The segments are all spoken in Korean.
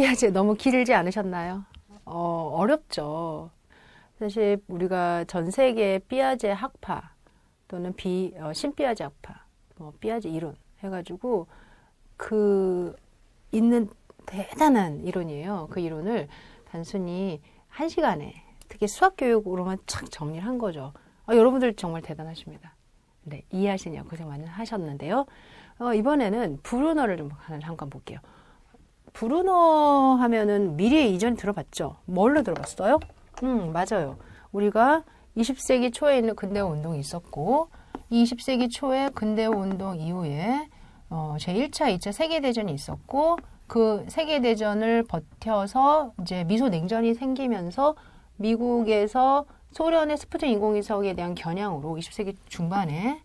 삐아제 너무 길지 않으셨나요? 어렵죠. 사실 우리가 전 세계 삐아제 학파 또는 신삐아제 학파, 삐아제 이론 해가지고 있는 대단한 이론이에요. 그 이론을 단순히 1시간에 특히 수학 교육으로만 착 정리를 한 거죠. 여러분들 정말 대단하십니다. 네, 이해하시냐고 고생 많이 하셨는데요. 이번에는 브루너를 좀 잠깐 볼게요. 브루너 하면은 미리 이전에 들어봤죠? 뭘로 들어봤어요? 맞아요. 우리가 20세기 초에 있는 근대화 운동이 있었고, 이 20세기 초에 근대화 운동 이후에 제1차, 2차 세계대전이 있었고, 그 세계대전을 버텨서 이제 미소 냉전이 생기면서 미국에서 소련의 스푸튼 인공위성에 대한 겨냥으로 20세기 중반에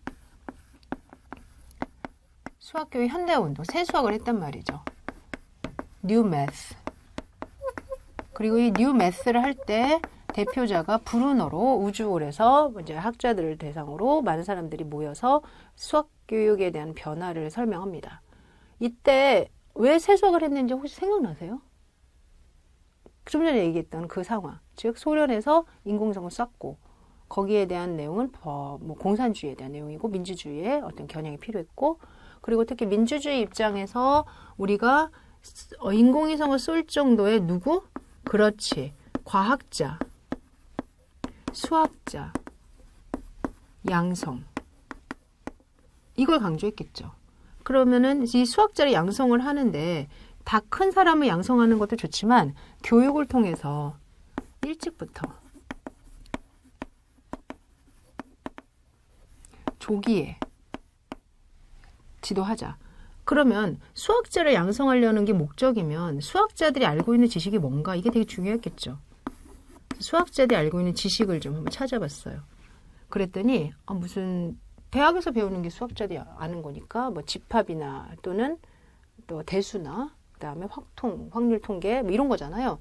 수학교육 현대운동, 새수학을 했단 말이죠. 뉴 매스. 그리고 이 뉴 매스를 할 때 대표자가 브루너로 우주홀에서 이제 학자들을 대상으로 많은 사람들이 모여서 수학교육에 대한 변화를 설명합니다. 이때 왜 새수학을 했는지 혹시 생각나세요? 좀 전에 얘기했던 그 상황. 즉 소련에서 인공위성을 쐈고 거기에 대한 내용은 공산주의에 대한 내용이고 민주주의의 어떤 겨냥이 필요했고 그리고 특히 민주주의 입장에서 우리가 인공위성을 쏠 정도의 누구? 그렇지. 과학자, 수학자, 양성. 이걸 강조했겠죠. 그러면은 이 수학자를 양성을 하는데 다 큰 사람을 양성하는 것도 좋지만 교육을 통해서 일찍부터 조기에 지도하자. 그러면 수학자를 양성하려는 게 목적이면 수학자들이 알고 있는 지식이 뭔가 이게 되게 중요했겠죠. 수학자들이 알고 있는 지식을 좀 한번 찾아봤어요. 그랬더니 무슨 대학에서 배우는 게 수학자들이 아는 거니까 집합이나 또는 또 대수나 그다음에 확률 통계 이런 거잖아요.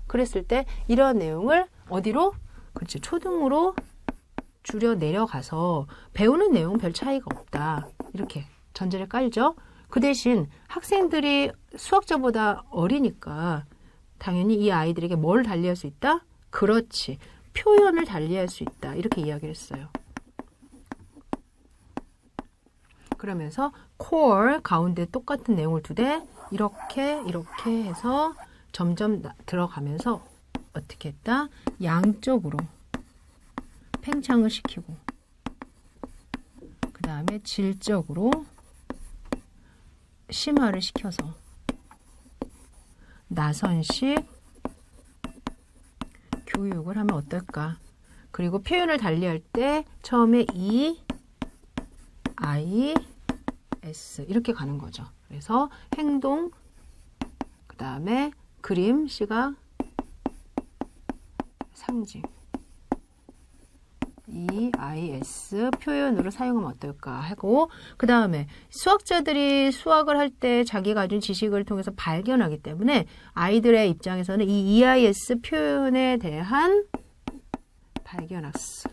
그랬을 때 이러한 내용을 어디로? 그렇죠. 초등으로 줄여 내려가서 배우는 내용은 별 차이가 없다. 이렇게 전제를 깔죠. 그 대신 학생들이 수학자보다 어리니까 당연히 이 아이들에게 뭘 달리할 수 있다? 그렇지. 표현을 달리할 수 있다. 이렇게 이야기를 했어요. 그러면서 core 가운데 똑같은 내용을 두되 이렇게 해서 점점 들어가면서 어떻게 했다? 양쪽으로 팽창을 시키고 그 다음에 질적으로 심화를 시켜서 나선식 교육을 하면 어떨까? 그리고 표현을 달리할 때 처음에 E, I, S 이렇게 가는 거죠. 그래서 행동, 그 다음에 그림, 시각, 상징 EIS 표현으로 사용하면 어떨까 하고 그 다음에 수학자들이 수학을 할 때 자기가 가진 지식을 통해서 발견하기 때문에 아이들의 입장에서는 이 EIS 표현에 대한 발견학습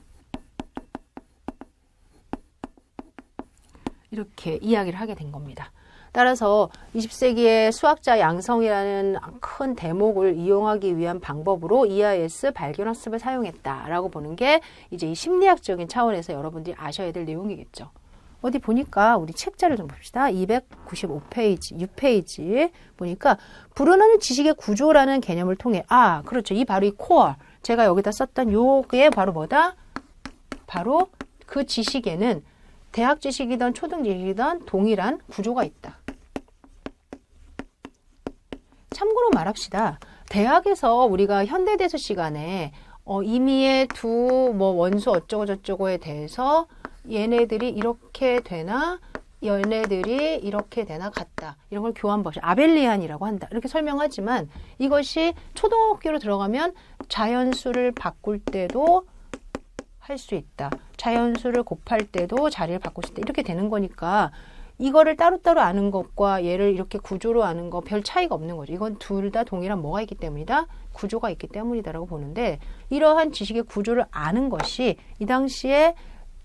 이렇게 이야기를 하게 된 겁니다. 따라서 20세기의 수학자 양성이라는 큰 대목을 이용하기 위한 방법으로 EIS 발견학습을 사용했다라고 보는 게 이제 이 심리학적인 차원에서 여러분들이 아셔야 될 내용이겠죠. 어디 보니까 우리 책자를 좀 봅시다. 295페이지, 6페이지 보니까 브루너는 지식의 구조라는 개념을 통해 그렇죠. 이 바로 이 코어. 제가 여기다 썼던 요게 바로 뭐다? 바로 그 지식에는 대학 지식이든 초등 지식이든 동일한 구조가 있다. 참고로 말합시다. 대학에서 우리가 현대대수 시간에 임의의 두 원수 어쩌고 저쩌고에 대해서 얘네들이 이렇게 되나 얘네들이 이렇게 되나 같다. 이런 걸 교환 방식 아벨리안이라고 한다. 이렇게 설명하지만 이것이 초등학교로 들어가면 자연수를 바꿀 때도 할 수 있다. 자연수를 곱할 때도 자리를 바꿀 수 있다. 이렇게 되는 거니까 이거를 따로따로 아는 것과 얘를 이렇게 구조로 아는 거 별 차이가 없는 거죠. 이건 둘 다 동일한 뭐가 있기 때문이다? 구조가 있기 때문이다라고 보는데 이러한 지식의 구조를 아는 것이 이 당시에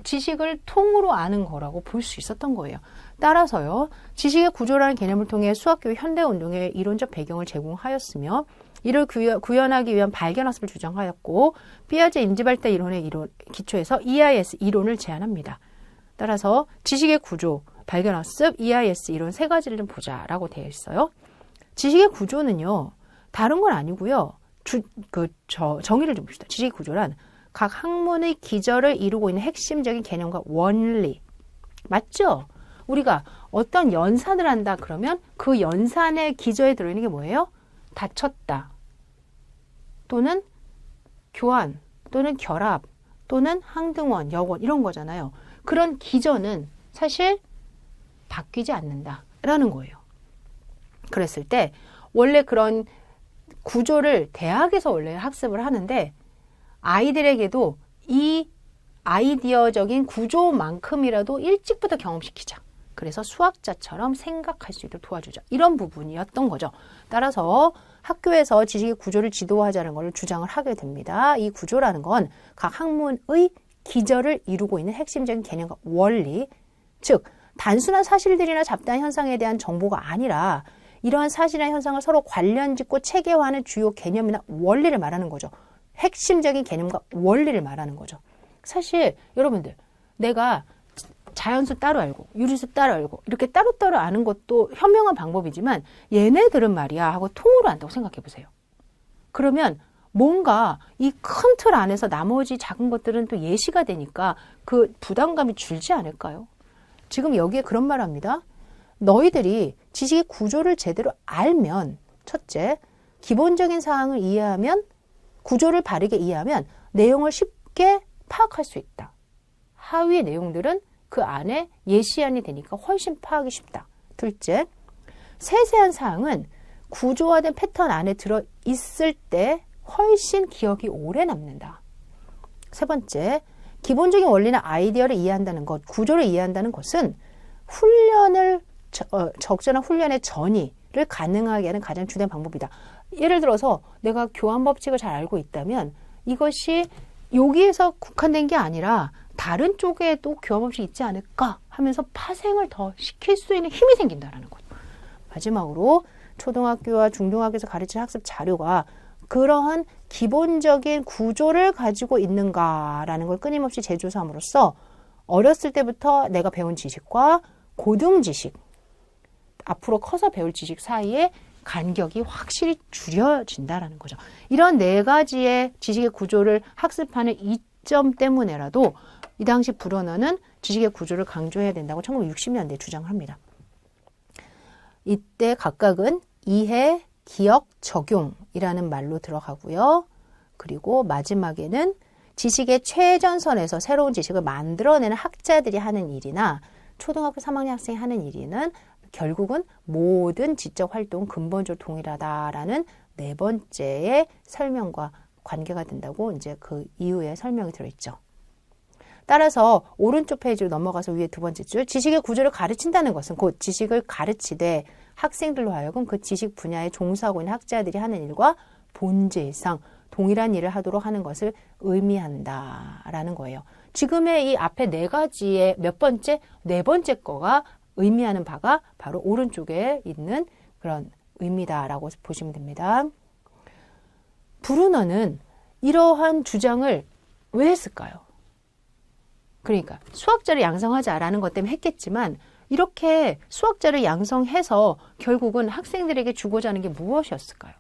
지식을 통으로 아는 거라고 볼 수 있었던 거예요. 따라서요, 지식의 구조라는 개념을 통해 수학교육 현대운동의 이론적 배경을 제공하였으며 이를 구현하기 위한 발견학습을 주장하였고 피아제 인지발달 이론의 기초에서 EIS 이론을 제안합니다. 따라서 지식의 구조, 발견학습, EIS 이론 세 가지를 좀 보자라고 되어 있어요. 지식의 구조는요, 다른 건 아니고요. 정의를 좀 봅시다. 지식의 구조란 각 학문의 기저를 이루고 있는 핵심적인 개념과 원리. 맞죠? 우리가 어떤 연산을 한다 그러면 그 연산의 기저에 들어있는 게 뭐예요? 다쳤다. 또는 교환, 또는 결합, 또는 항등원, 역원 이런 거잖아요. 그런 기저는 사실 바뀌지 않는다라는 거예요. 그랬을 때 원래 그런 구조를 대학에서 원래 학습을 하는데 아이들에게도 이 아이디어적인 구조만큼이라도 일찍부터 경험시키자. 그래서 수학자처럼 생각할 수 있도록 도와주자. 이런 부분이었던 거죠. 따라서 학교에서 지식의 구조를 지도하자는 것을 주장을 하게 됩니다. 이 구조라는 건 각 학문의 기저를 이루고 있는 핵심적인 개념과 원리, 즉 단순한 사실들이나 잡다한 현상에 대한 정보가 아니라 이러한 사실이나 현상을 서로 관련짓고 체계화하는 주요 개념이나 원리를 말하는 거죠. 핵심적인 개념과 원리를 말하는 거죠. 사실 여러분들, 내가 자연수 따로 알고 유리수 따로 알고 이렇게 따로따로 아는 것도 현명한 방법이지만 얘네들은 말이야 하고 통으로 안다고 생각해 보세요. 그러면 뭔가 이 큰 틀 안에서 나머지 작은 것들은 또 예시가 되니까 그 부담감이 줄지 않을까요? 지금 여기에 그런 말 합니다. 너희들이 지식의 구조를 제대로 알면, 첫째, 기본적인 사항을 이해하면, 구조를 바르게 이해하면 내용을 쉽게 파악할 수 있다. 하위의 내용들은 그 안에 예시안이 되니까 훨씬 파악이 쉽다. 둘째, 세세한 사항은 구조화된 패턴 안에 들어 있을 때 훨씬 기억이 오래 남는다. 세 번째, 기본적인 원리나 아이디어를 이해한다는 것, 구조를 이해한다는 것은 적절한 훈련의 전이를 가능하게 하는 가장 주된 방법이다. 예를 들어서 내가 교환 법칙을 잘 알고 있다면 이것이 여기에서 국한된 게 아니라 다른 쪽에도 교환 법칙이 있지 않을까 하면서 파생을 더 시킬 수 있는 힘이 생긴다는 거죠. 마지막으로 초등학교와 중등학교에서 가르치는 학습 자료가 그러한 기본적인 구조를 가지고 있는가라는 걸 끊임없이 재조사함으로써 어렸을 때부터 내가 배운 지식과 고등 지식, 앞으로 커서 배울 지식 사이에 간격이 확실히 줄여진다라는 거죠. 이런 네 가지의 지식의 구조를 학습하는 이점 때문에라도 이 당시 불어너는 지식의 구조를 강조해야 된다고 1960년대에 주장을 합니다. 이때 각각은 이해, 기억, 적용이라는 말로 들어가고요. 그리고 마지막에는 지식의 최전선에서 새로운 지식을 만들어내는 학자들이 하는 일이나 초등학교 3학년 학생이 하는 일은 결국은 모든 지적 활동은 근본적으로 동일하다라는 네 번째의 설명과 관계가 된다고 이제 그 이후에 설명이 들어있죠. 따라서 오른쪽 페이지로 넘어가서 위에 두 번째 줄, 지식의 구조를 가르친다는 것은 곧 지식을 가르치되 학생들로 하여금 그 지식 분야에 종사하고 있는 학자들이 하는 일과 본질상 동일한 일을 하도록 하는 것을 의미한다라는 거예요. 지금의 이 앞에 네 가지의 네 번째 거가 의미하는 바가 바로 오른쪽에 있는 그런 의미다라고 보시면 됩니다. 브루너는 이러한 주장을 왜 했을까요? 그러니까 수학자를 양성하자라는 것 때문에 했겠지만 이렇게 수학자를 양성해서 결국은 학생들에게 주고자 하는 게 무엇이었을까요?